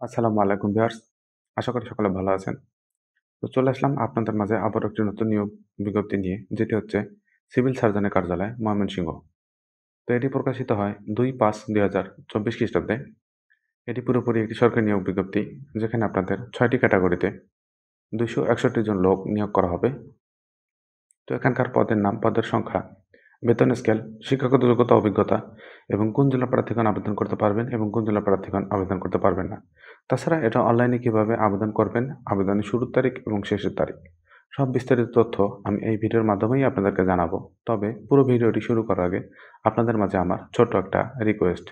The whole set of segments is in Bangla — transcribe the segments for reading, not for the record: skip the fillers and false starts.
আসসালামু আলাইকুম ভিউয়ার্স। আশা করি সকলে ভালো আছেন। তো চলে আসলাম আপনাদের মাঝে আবারও একটি নতুন নিয়োগ বিজ্ঞপ্তি নিয়ে, যেটি হচ্ছে সিভিল সার্জনের কার্যালয় ময়মনসিংহ। তো এটি প্রকাশিত হয় ২/৫/২০২৪ খ্রিস্টাব্দে। এটি পুরোপুরি একটি সরকারি নিয়োগ বিজ্ঞপ্তি, যেখানে আপনাদের ৬টি ক্যাটাগরিতে ২৬১ জন লোক নিয়োগ করা হবে। তো এখানকার পদের নাম, পদের সংখ্যা, বেতন স্কেল, শিক্ষাগত যোগ্যতা, অভিজ্ঞতা এবং কোন জেলার প্রার্থীগণ আবেদন করতে পারবেন এবং কোন জেলার প্রার্থীগণ আবেদন করতে পারবেন না। তাছাড়া এটা অনলাইনে কিভাবে আবেদন করবেন, আবেদনের শুরুর তারিখ এবং শেষের তারিখ, সব বিস্তারিত তথ্য আমি এই ভিডিওর মাধ্যমেই আপনাদেরকে জানাবো। তবে পুরো ভিডিওটি শুরু করার আগে আপনাদের মাঝে আমার ছোট্ট একটা রিকোয়েস্ট।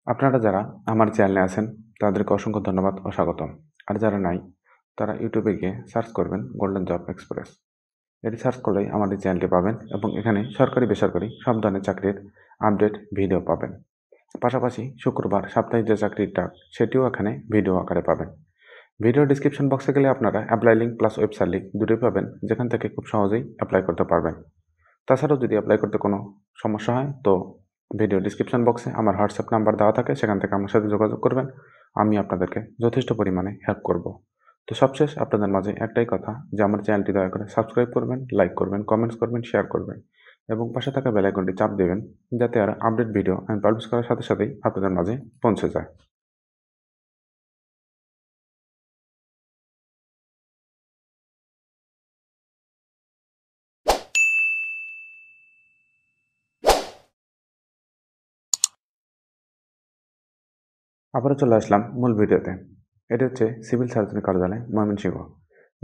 আপনারা যারা আমার চ্যানেলে আছেন তাদেরকে অসংখ্য ধন্যবাদ ও স্বাগতম। আর যারা নাই তারা ইউটিউবে গিয়ে সার্চ করবেন গোল্ডেন জব এক্সপ্রেস। এটি সার্চ করলেই আমাদের চ্যানেলটি পাবেন এবং এখানে সরকারি বেসরকারি সব ধরনের চাকরির আপডেট ভিডিও পাবেন। পাশাপাশি শুক্রবার সাপ্তাহিক যে চাকরিটা সেটিও এখানে ভিডিও আকারে পাবেন। ভিডিও ডিসক্রিপশন বক্সে গেলে আপনারা apply link plus website link দুটোই পাবেন, যেখান থেকে খুব সহজেই অ্যাপ্লাই করতে পারবেন। তাছাড়াও যদি অ্যাপ্লাই করতে কোনো সমস্যা হয় তো ভিডিও ডিসক্রিপশন বক্সে আমার হোয়াটসঅ্যাপ নাম্বার দেওয়া থাকে, সেখান থেকে আমার সাথে যোগাযোগ করবেন। আমি আপনাদেরকে যথেষ্ট পরিমাণে হেল্প করব। তো সবশেষ আপনাদের মাঝে একটাই কথা, যে আমার চ্যানেলটি দয়া করে সাবস্ক্রাইব করবেন, লাইক করবেন, কমেন্টস করবেন, শেয়ার করবেন এবং পাশে থাকা বেল আইকনটি চাপ দেবেন, যাতে আর আপডেট ভিডিও আমি পাবলিশ করার সাথে সাথেই আপনাদের মাঝে পৌঁছে যায়। আবারও চলে আসলাম মূল ভিডিওতে। এটি হচ্ছে সিভিল সার্জন কার্যালয় ময়মনসিংহ,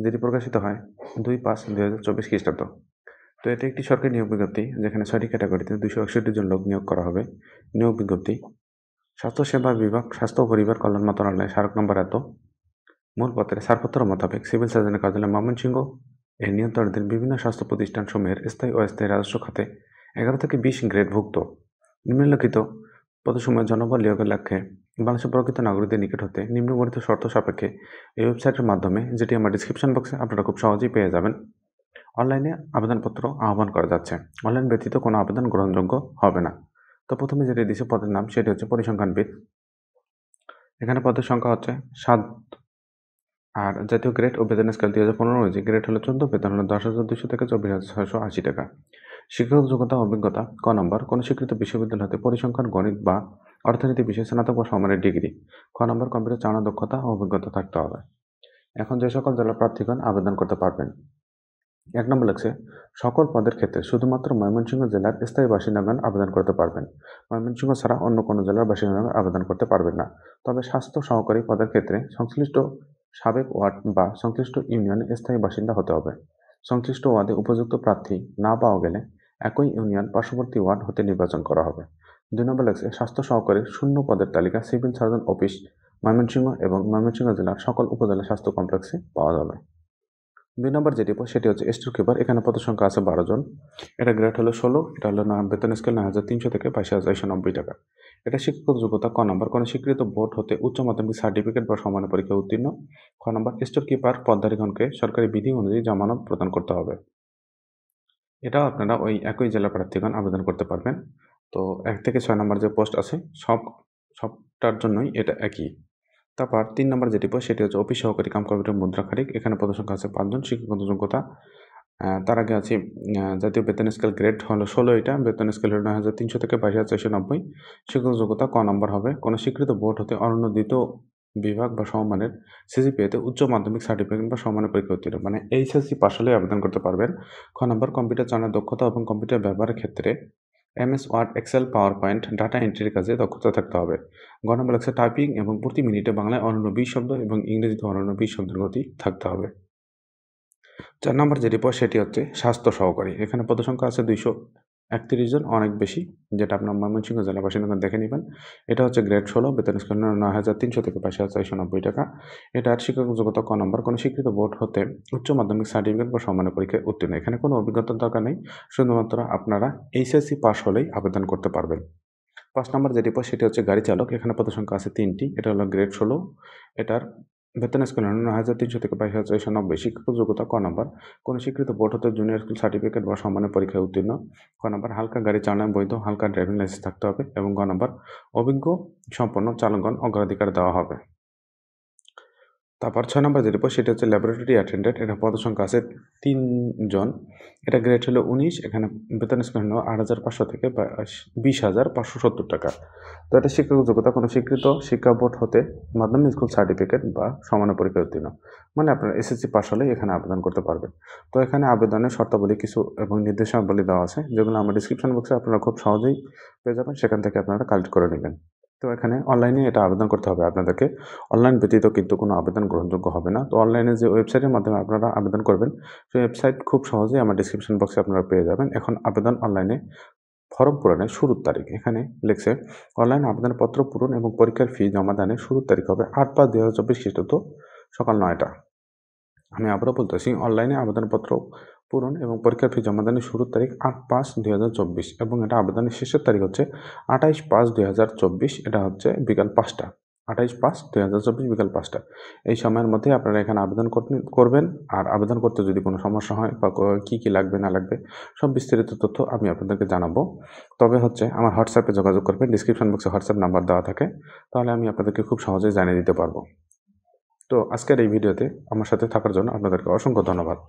যেটি প্রকাশিত হয় ২/৫/২০২৪ খ্রিস্টাব্দ। তো এটি একটি সরকারি নিয়োগ বিজ্ঞপ্তি, যেখানে ৬টি ক্যাটাগরিতে ২৬১ জন লোক নিয়োগ করা হবে। নিয়োগ বিজ্ঞপ্তি স্বাস্থ্যসেবা বিভাগ, স্বাস্থ্য ও পরিবার কল্যাণ মন্ত্রণালয়, স্মারক নম্বর এত। মূল পত্রে ছাড়পত্র মোতাবেক সিভিল সার্জনের কার্যালয় ময়মনসিংহ এর নিয়ন্ত্রণাধীন বিভিন্ন স্বাস্থ্য প্রতিষ্ঠানসমূহের স্থায়ী ও অস্থায়ী রাজস্ব খাতে ১১ থেকে ২০ গ্রেডভুক্ত নিম্নলিখিত পদসমূহের জনবল নিয়োগের লক্ষ্যে বাংলাদেশের প্রকৃত নাগরিকদের নিকট হতে নিম্নবর্ণিত শর্ত সাপেক্ষে এই ওয়েবসাইটের মাধ্যমে, যেটি আমার ডিসক্রিপশন বক্সে আপনারা খুব সহজেই পেয়ে যাবেন, অনলাইনে আবেদনপত্র আহ্বান করা যাচ্ছে। অনলাইন ব্যতীত কোনো আবেদন গ্রহণযোগ্য হবে না। তো প্রথমে যেটি দিছে পদের নাম, সেটি হচ্ছে পরিসংখ্যানবিদ। এখানে পদের সংখ্যা হচ্ছে ৭। আর জাতীয় গ্রেড ও বেতন স্কেল ২০১৫ অনুযায়ী গ্রেড হলো ১৪, বেতন হলো ১০,২০০ থেকে ২৪,৬৮ টাকা। শিক্ষাগত যোগ্যতা ও অভিজ্ঞতা: ক নম্বর, কোনো স্বীকৃত বিশ্ববিদ্যালয় হতে পরিসংখ্যান, গণিত বা অর্থনীতি বিষয়ে স্নাতক বা সমমানের ডিগ্রি। খ নম্বর, কম্পিউটার চালানোর দক্ষতা ও অভিজ্ঞতা থাকতে হবে। এখন যে সকল জেলার প্রার্থীগণ আবেদন করতে পারবেন। ১ নম্বর লাগছে, সকল পদের ক্ষেত্রে শুধুমাত্র ময়মনসিংহ জেলার স্থায়ী বাসিন্দাগণ আবেদন করতে পারবেন। ময়মনসিংহ ছাড়া অন্য কোনো জেলার বাসিন্দাগণ আবেদন করতে পারবেন না। তবে স্বাস্থ্য সহকারী পদের ক্ষেত্রে সংশ্লিষ্ট সাবেক ওয়ার্ড বা সংশ্লিষ্ট ইউনিয়নের স্থায়ী বাসিন্দা হতে হবে। সংশ্লিষ্ট ওয়ার্ডে উপযুক্ত প্রার্থী না পাওয়া গেলে একই ইউনিয়ন পার্শ্ববর্তী ওয়ার্ড হতে নির্বাচন করা হবে। ২ নম্বর লাগছে, স্বাস্থ্য সহকারীর শূন্য পদের তালিকা সিভিল সার্জন অফিস ময়মনসিংহ এবং ময়মনসিংহ জেলার সকল উপজেলা স্বাস্থ্য কমপ্লেক্সে পাওয়া যাবে। ২ নম্বর যেটি সেটি হচ্ছে স্টোর কিপার। এখানে পদের সংখ্যা আছে ১২ জন। এটা গ্রেড হলো ১৬। এটা হলো বেতন স্কেল ৯,৩০০ থেকে ২২,৪৯০ টাকা। এটা শিক্ষাগত যোগ্যতা: ক নম্বর, কোনো স্বীকৃত বোর্ড হতে উচ্চ মাধ্যমিক সার্টিফিকেট বা সমানের পরীক্ষায় উত্তীর্ণ। খ নম্বর, স্টোর কিপার পদধারীগণকে সরকারি বিধি অনুযায়ী জামানত প্রদান করতে হবে। এটাও আপনারা ওই একই জেলার প্রার্থীগণ আবেদন করতে পারবেন। তো ১ থেকে ৬ নম্বর যে পোস্ট আছে সবটার জন্যই এটা একই। তারপর ৩ নম্বর যেটি সেটি হচ্ছে অফিস সহকারী কাম কম্পিউটার মুদ্রা খারিক। এখানে পদের সংখ্যা আছে ৫ জন। শিক্ষাগত যোগ্যতা: তার আগে আছে জাতীয় বেতন স্কেল গ্রেড হলো ১৬, এটা বেতন স্কেল হলো ৯,৩০০ থেকে ২২,৪৯০। শিক্ষাগত যোগ্যতা: ক নম্বর হবে, কোনো স্বীকৃত বোর্ড হতে অনন্য দ্বিতীয় বিভাগ বা সমমানের সিজিপিএতে উচ্চ মাধ্যমিক সার্টিফিকেট বা সমমানের পরীক্ষা উত্তীর্ণ, মানে এইচএসসি পাশ হলেই আবেদন করতে পারবেন। খ নম্বর, কম্পিউটার চালানোর দক্ষতা এবং কম্পিউটার ব্যবহারের ক্ষেত্রে MS Word, Excel, PowerPoint, data এন্ট্রির কাজে দক্ষতা থাকতে হবে। গ নম্বর লাগছে, টাইপিং এবং প্রতি মিনিটে বাংলায় অনন্য ২০ শব্দ এবং ইংরেজিতে অনন্য ২০ শব্দের গতি থাকতে হবে। ৪ নম্বর যেটি সেটি হচ্ছে স্বাস্থ্য সহকারী। এখানে পদসংখ্যা আছে ২৩১ জন, অনেক বেশি, যেটা আপনার ময়মনসিংহ জেলা বাসিন্দাগণ দেখে নেবেন। এটা হচ্ছে গ্রেড ১৬, বেতন স্কেল ৯,৩০০ থেকে ২২,৪৯০ টাকা। এটার শিক্ষাগত যোগ্যতা: ক নম্বর, কোনো স্বীকৃত বোর্ড হতে উচ্চ মাধ্যমিক সার্টিফিকেট বা সমমানের পরীক্ষায় উত্তীর্ণ। এখানে কোনো অভিজ্ঞতার দরকার নেই, শুধুমাত্র আপনারা এইচএসসি পাস হলেই আবেদন করতে পারবেন। ৫ নম্বর যেটি সেটি হচ্ছে গাড়ি চালক। এখানে পদসংখ্যা আছে ৩টি। এটা হলো গ্রেড ১৬। এটার বেতন স্কেল হলো ৯,৩০০ থেকে ২২,৪৯০। শিক্ষাগত যোগ্যতা: ক নম্বর, কোনো স্বীকৃত বোর্ড হতে জুনিয়র স্কুল সার্টিফিকেট বা সমমানের পরীক্ষায় উত্তীর্ণ। খ নম্বর, হালকা গাড়ি চালানোর বৈধ হালকা ড্রাইভিং লাইসেন্স থাকতে হবে এবং গ নম্বর, অভিজ্ঞ সম্পন্ন চালকগণ অগ্রাধিকার দেওয়া হবে। তারপর 6 নম্বর যে রিপোর্ট সেটা হচ্ছে ল্যাবরেটরি অ্যাটেন্ডেন্ট। এটা পদসংখ্যা আছে ৩ জন। এটা গ্রেড হলো ১৯। এখানে বেতন স্কেল হলো ৮৫০০ থেকে ২০৫৭০ টাকা। তো এটা শিক্ষাগত যোগ্যতা কোনো স্বীকৃত শিক্ষা বোর্ড হতে মাধ্যমিক স্কুল সার্টিফিকেট বা সমান পরীক্ষায় উত্তীর্ণ। মানে আপনার এসএসসি পাস হলেই এখানে আবেদন করতে পারবেন। তো এখানে আবেদনের শর্তাবলী কিছু এবং নির্দেশাবলী দেওয়া আছে, যেগুলো আমার ডিসক্রিপশন বক্সে আপনারা খুব সহজেই পেয়ে যাবেন। সেখান থেকে আপনারা কালেক্ট করে নেবেন। তো এখানে অনলাইনে এটা আবেদন করতে হবে আপনাদেরকে। অনলাইন ব্যতীত কিন্তু কোনো আবেদন গ্রহণযোগ্য হবে না। তো অনলাইনে যে ওয়েবসাইটের মাধ্যমে আপনারা আবেদন করবেন, সেই ওয়েবসাইট খুব সহজেই আমার ডিসক্রিপশন বক্সে আপনারা পেয়ে যাবেন। এখন আবেদন অনলাইনে ফরম পূরণের শুরুর তারিখ। এখানে লিখছে অনলাইন আবেদনপত্র পূরণ এবং পরীক্ষার ফি জমা দানের শুরুর তারিখ হবে ৮/৫/২০২৪ খ্রিস্টাব্দ সকাল ৯টা। আমি আবারও বলতেছি, অনলাইনে আবেদনপত্র পূরণ এবং পরীক্ষার ফি জমাদানের শুরুর তারিখ ৮/৫/২০২৪ এবং এটা আবেদনের শেষের তারিখ হচ্ছে ২৮/৫/২০২৪। এটা হচ্ছে বিকাল ৫টা। ২৮/৫/২০২৪ বিকাল ৫টা। এই সময়ের মধ্যে আপনারা এখানে আবেদন করবেন। আর আবেদন করতে যদি কোনো সমস্যা হয় বা কী লাগবে না লাগবে সব বিস্তারিত তথ্য আমি আপনাদেরকে জানাবো। তবে হচ্ছে আমার হোয়াটসঅ্যাপে যোগাযোগ করবেন। ডিসক্রিপশন বক্সে হোয়াটসঅ্যাপ নাম্বার দেওয়া থাকে। তাহলে আমি আপনাদেরকে খুব সহজেই জানিয়ে দিতে পারবো। তো আজকের এই ভিডিওতে আমার সাথে থাকার জন্য আপনাদেরকে অসংখ্য ধন্যবাদ।